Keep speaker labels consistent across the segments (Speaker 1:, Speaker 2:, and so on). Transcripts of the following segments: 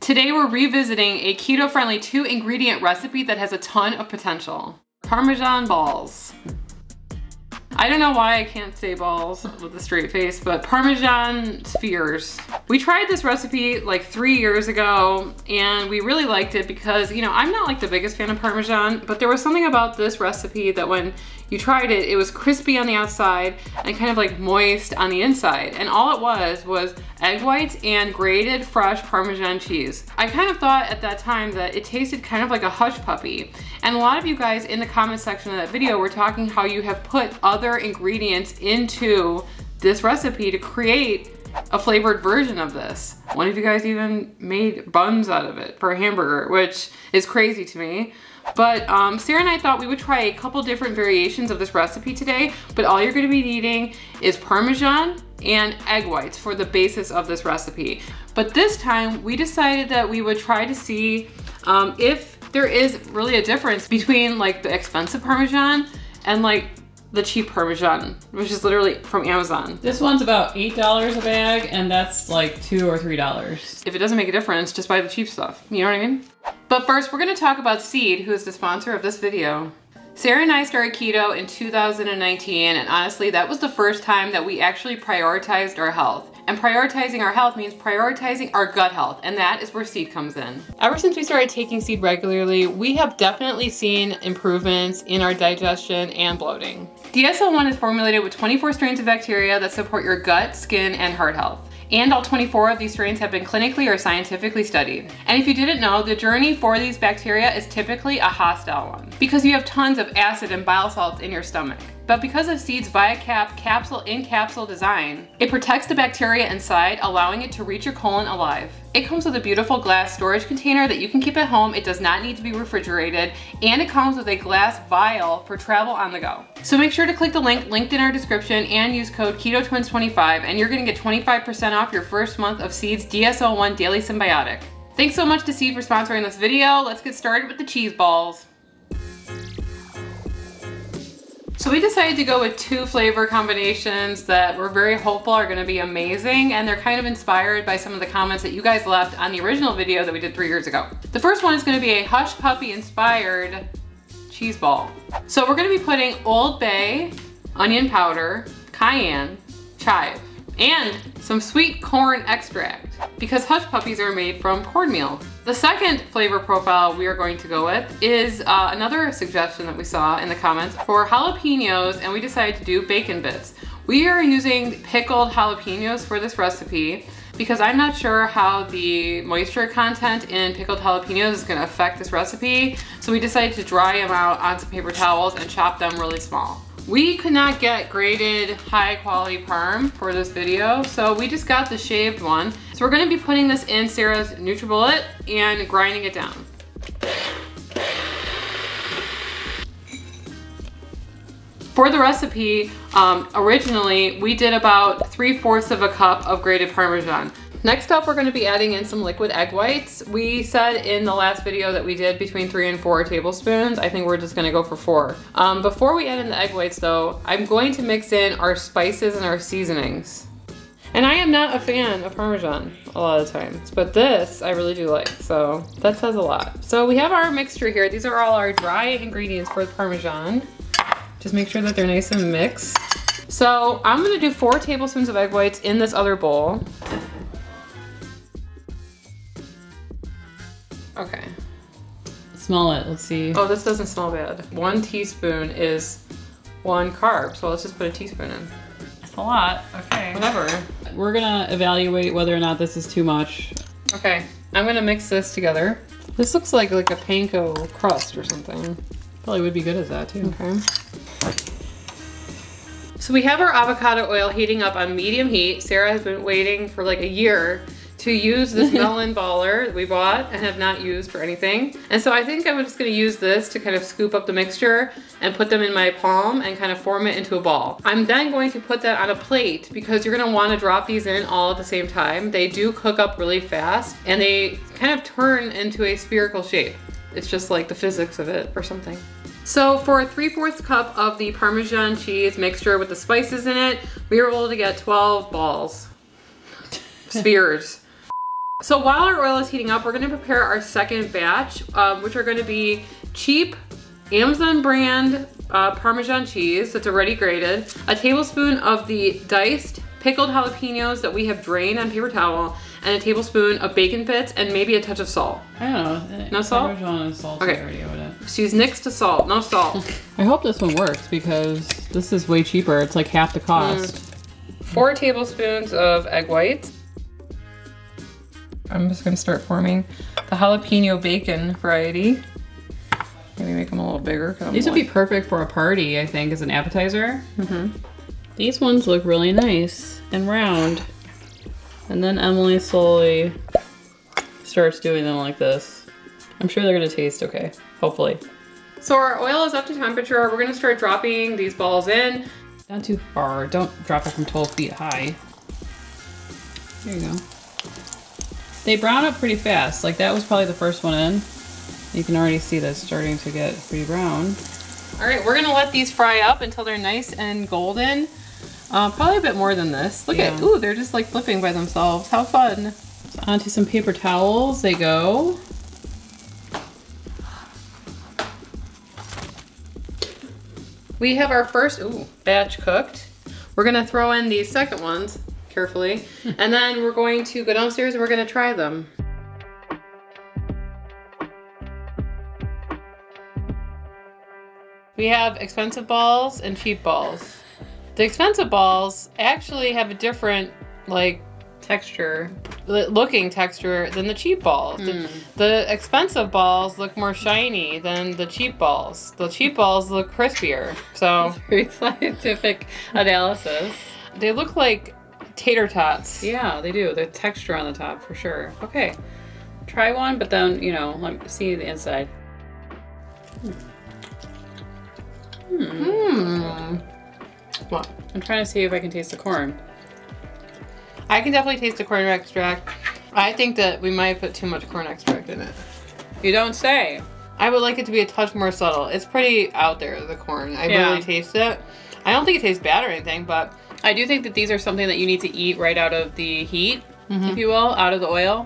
Speaker 1: Today we're revisiting a keto-friendly 2-ingredient recipe that has a ton of potential. Parmesan balls. I don't know why I can't say balls with a straight face, but Parmesan spheres. We tried this recipe like 3 years ago and we really liked it because, you know, I'm not like the biggest fan of Parmesan, but there was something about this recipe that when you tried it, it was crispy on the outside and kind of like moist on the inside. And all it was egg whites and grated fresh Parmesan cheese. I kind of thought at that time that it tasted kind of like a hush puppy. And a lot of you guys in the comment section of that video were talking how you have put other ingredients into this recipe to create a flavored version of this. One of you guys even made buns out of it for a hamburger, which is crazy to me. But Sarah and I thought we would try a couple different variations of this recipe today, but all you're gonna be needing is Parmesan and egg whites for the basis of this recipe. But this time we decided that we would try to see if there is really a difference between like the expensive Parmesan and like the cheap Parmesan, which is literally from Amazon.
Speaker 2: This one's about $8 a bag, and that's like $2 or $3.
Speaker 1: If it doesn't make a difference, just buy the cheap stuff. You know what I mean? But first, we're gonna talk about Seed, who is the sponsor of this video. Sarah and I started keto in 2019, and honestly, that was the first time that we actually prioritized our health. And prioritizing our health means prioritizing our gut health, and that is where Seed comes in. Ever since we started taking Seed regularly, we have definitely seen improvements in our digestion and bloating. DSL1 is formulated with 24 strains of bacteria that support your gut, skin, and heart health. And all 24 of these strains have been clinically or scientifically studied. And if you didn't know, the journey for these bacteria is typically a hostile one because you have tons of acid and bile salts in your stomach. But because of Seed's ViaCap capsule-in-capsule design, it protects the bacteria inside, allowing it to reach your colon alive. It comes with a beautiful glass storage container that you can keep at home. It does not need to be refrigerated, and it comes with a glass vial for travel on the go. So make sure to click the link linked in our description and use code KETOTWINS25 and you're gonna get 25% off your first month of Seed's DSL1 Daily Symbiotic. Thanks so much to Seed for sponsoring this video. Let's get started with the cheese balls. So we decided to go with 2 flavor combinations that we're very hopeful are gonna be amazing, and they're kind of inspired by some of the comments that you guys left on the original video that we did 3 years ago. The first one is gonna be a Hush Puppy inspired cheese ball. So we're gonna be putting Old Bay, onion powder, cayenne, chive, and some sweet corn extract because hush puppies are made from cornmeal. The second flavor profile we are going to go with is another suggestion that we saw in the comments for jalapenos, and we decided to do bacon bits. We are using pickled jalapenos for this recipe because I'm not sure how the moisture content in pickled jalapenos is gonna affect this recipe, so we decided to dry them out on some paper towels and chop them really small. We could not get grated high quality parm for this video, so we just got the shaved one. So we're gonna be putting this in Sarah's NutriBullet and grinding it down. For the recipe, originally we did about 3/4 of a cup of grated Parmesan. Next up, we're gonna be adding in some liquid egg whites. We said in the last video that we did between 3 and 4 tablespoons. I think we're just gonna go for 4. Before we add in the egg whites though, I'm going to mix in our spices and our seasonings. And I am not a fan of Parmesan a lot of times, but this I really do like, so that says a lot. So we have our mixture here. These are all our dry ingredients for the Parmesan. Just make sure that they're nice and mixed. So I'm gonna do 4 tablespoons of egg whites in this other bowl. Okay.
Speaker 2: Smell it, let's see.
Speaker 1: Oh, this doesn't smell bad. 1 teaspoon is 1 carb, so let's just put a teaspoon in.
Speaker 2: That's a lot, okay.
Speaker 1: Whatever.
Speaker 2: We're gonna evaluate whether or not this is too much.
Speaker 1: Okay, I'm gonna mix this together. This looks like a panko crust or something.
Speaker 2: Probably would be good as that too.
Speaker 1: Okay. So we have our avocado oil heating up on medium heat. Sarah has been waiting for like a year to use this melon baller that we bought and have not used for anything. And so I think I'm just gonna use this to kind of scoop up the mixture and put them in my palm and kind of form it into a ball. I'm then going to put that on a plate because you're gonna wanna drop these in all at the same time. They do cook up really fast and they kind of turn into a spherical shape. It's just like the physics of it or something. So for 3/4 cup of the Parmesan cheese mixture with the spices in it, we were able to get 12 balls, spheres. So while our oil is heating up, we're gonna prepare our second batch, which are gonna be cheap Amazon brand Parmesan cheese that's already grated, a tablespoon of the diced pickled jalapenos that we have drained on paper towel, and a tablespoon of bacon bits, and maybe a touch of salt.
Speaker 2: I don't know.
Speaker 1: No salt?
Speaker 2: Parmesan and salt
Speaker 1: Okay.
Speaker 2: already with it.
Speaker 1: She's nixed to salt, no salt.
Speaker 2: I hope this one works because this is way cheaper. It's like half the cost.
Speaker 1: 4 tablespoons of egg whites. I'm just gonna start forming the jalapeno bacon variety. Maybe make them a little bigger.
Speaker 2: These would be perfect for a party, I think, as an appetizer. These ones look really nice and round. And then Emily slowly starts doing them like this. I'm sure they're gonna taste okay, hopefully.
Speaker 1: So our oil is up to temperature. We're gonna start dropping these balls in.
Speaker 2: Not too far, don't drop it from 12 feet high. There you go. They brown up pretty fast. Like that was probably the first one in. You can already see that's starting to get pretty brown.
Speaker 1: All right, we're gonna let these fry up until they're nice and golden. Probably a bit more than this. Look at, ooh, they're just like flipping by themselves. How fun.
Speaker 2: So onto some paper towels they go.
Speaker 1: We have our first batch cooked. We're gonna throw in these second ones carefully, and then we're going to go downstairs and we're gonna try them. We have expensive balls and cheap balls. The expensive balls actually have a different like looking texture than the cheap balls. The expensive balls look more shiny than the cheap balls. The cheap balls look crispier. So
Speaker 2: Very scientific analysis.
Speaker 1: they look like tater tots.
Speaker 2: Yeah, they do. The texture on the top for sure. Okay, try one, but then, you know, let me see the inside.
Speaker 1: What?
Speaker 2: I'm trying to see if I can taste the corn.
Speaker 1: I can definitely taste the corn extract. I think that we might put too much corn extract in it.
Speaker 2: You don't say.
Speaker 1: I would like it to be a touch more subtle. It's pretty out there, the corn. I really taste it. I don't think it tastes bad or anything, but
Speaker 2: I do think that these are something that you need to eat right out of the heat, if you will, out of the oil.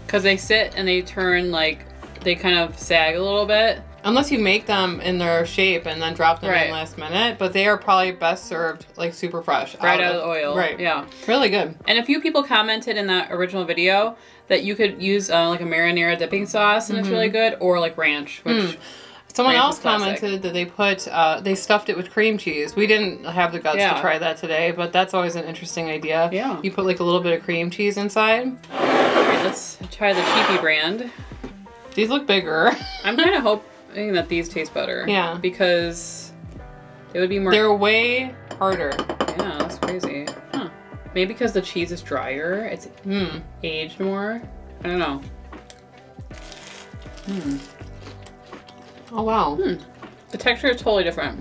Speaker 2: Because they sit and they turn like, they kind of sag a little bit.
Speaker 1: unless you make them in their shape and then drop them in last minute, but they are probably best served like super fresh.
Speaker 2: Right out of the oil.
Speaker 1: Right.
Speaker 2: Yeah.
Speaker 1: Really good.
Speaker 2: And a few people commented in that original video that you could use like a marinara dipping sauce and it's really good, or like ranch, which...
Speaker 1: Someone else commented that they put, they stuffed it with cream cheese. We didn't have the guts to try that today, but that's always an interesting idea.
Speaker 2: Yeah.
Speaker 1: You put like a little bit of cream cheese inside.
Speaker 2: All right, let's try the cheapy brand.
Speaker 1: These look bigger.
Speaker 2: I'm kind of hoping that these taste better.
Speaker 1: Yeah.
Speaker 2: Because it would be more...
Speaker 1: They're way harder.
Speaker 2: Yeah, that's crazy. Huh. Maybe because the cheese is drier, it's aged more. I don't know.
Speaker 1: Oh wow.
Speaker 2: The texture is totally different.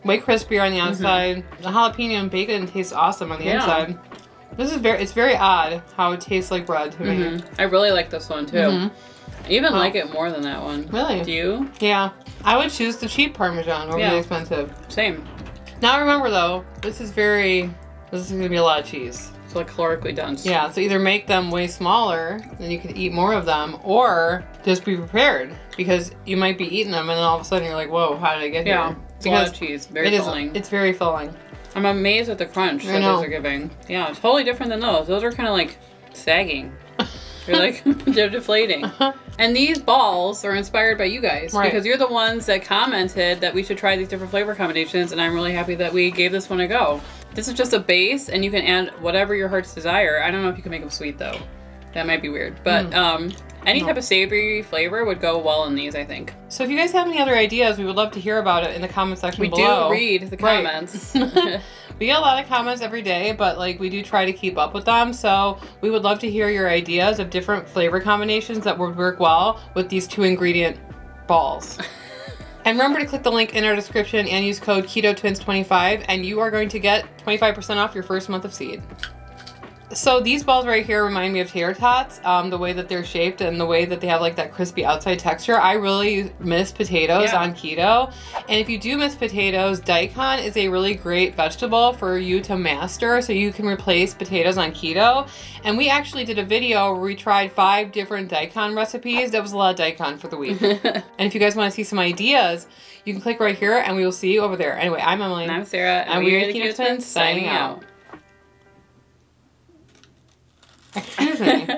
Speaker 1: Way crispier on the outside. The jalapeno and bacon tastes awesome on the inside. This is it's very odd how it tastes like bread to me.
Speaker 2: I really like this one too. I even like it more than that one.
Speaker 1: Really?
Speaker 2: Do you?
Speaker 1: Yeah. I would choose the cheap Parmesan over the expensive.
Speaker 2: Same.
Speaker 1: Now remember though, this is gonna be a lot of cheese.
Speaker 2: It's like calorically dense.
Speaker 1: Yeah, so either make them way smaller, then you could eat more of them, or just be prepared, because you might be eating them and then all of a sudden you're like, whoa, how did I get here?
Speaker 2: It's a lot of cheese. Very filling.
Speaker 1: It's very filling.
Speaker 2: I'm amazed at the crunch that those are giving. Yeah, totally different than those. Those are kind of like sagging. They're like, they're deflating. And these balls are inspired by you guys. Right. Because you're the ones that commented that we should try these different flavor combinations, and I'm really happy that we gave this one a go. This is just a base, and you can add whatever your heart's desire. I don't know if you can make them sweet, though. That might be weird. But any type of savory flavor would go well in these, I think.
Speaker 1: So if you guys have any other ideas, we would love to hear about it in the comment section below.
Speaker 2: We do read the comments.
Speaker 1: We get a lot of comments every day, but like we do try to keep up with them. So we would love to hear your ideas of different flavor combinations that would work well with these 2-ingredient balls. And remember to click the link in our description and use code KETOTWINS25 and you are going to get 25% off your first month of seed. So these balls right here remind me of tater tots, the way that they're shaped and the way that they have like that crispy outside texture. I really miss potatoes on keto. And if you do miss potatoes, daikon is a really great vegetable for you to master so you can replace potatoes on keto. And we actually did a video where we tried 5 different daikon recipes. That was a lot of daikon for the week. And if you guys want to see some ideas, you can click right here and we will see you over there. Anyway, I'm Emily.
Speaker 2: And I'm Sarah.
Speaker 1: And we are the Keto Twins signing out. Excuse me.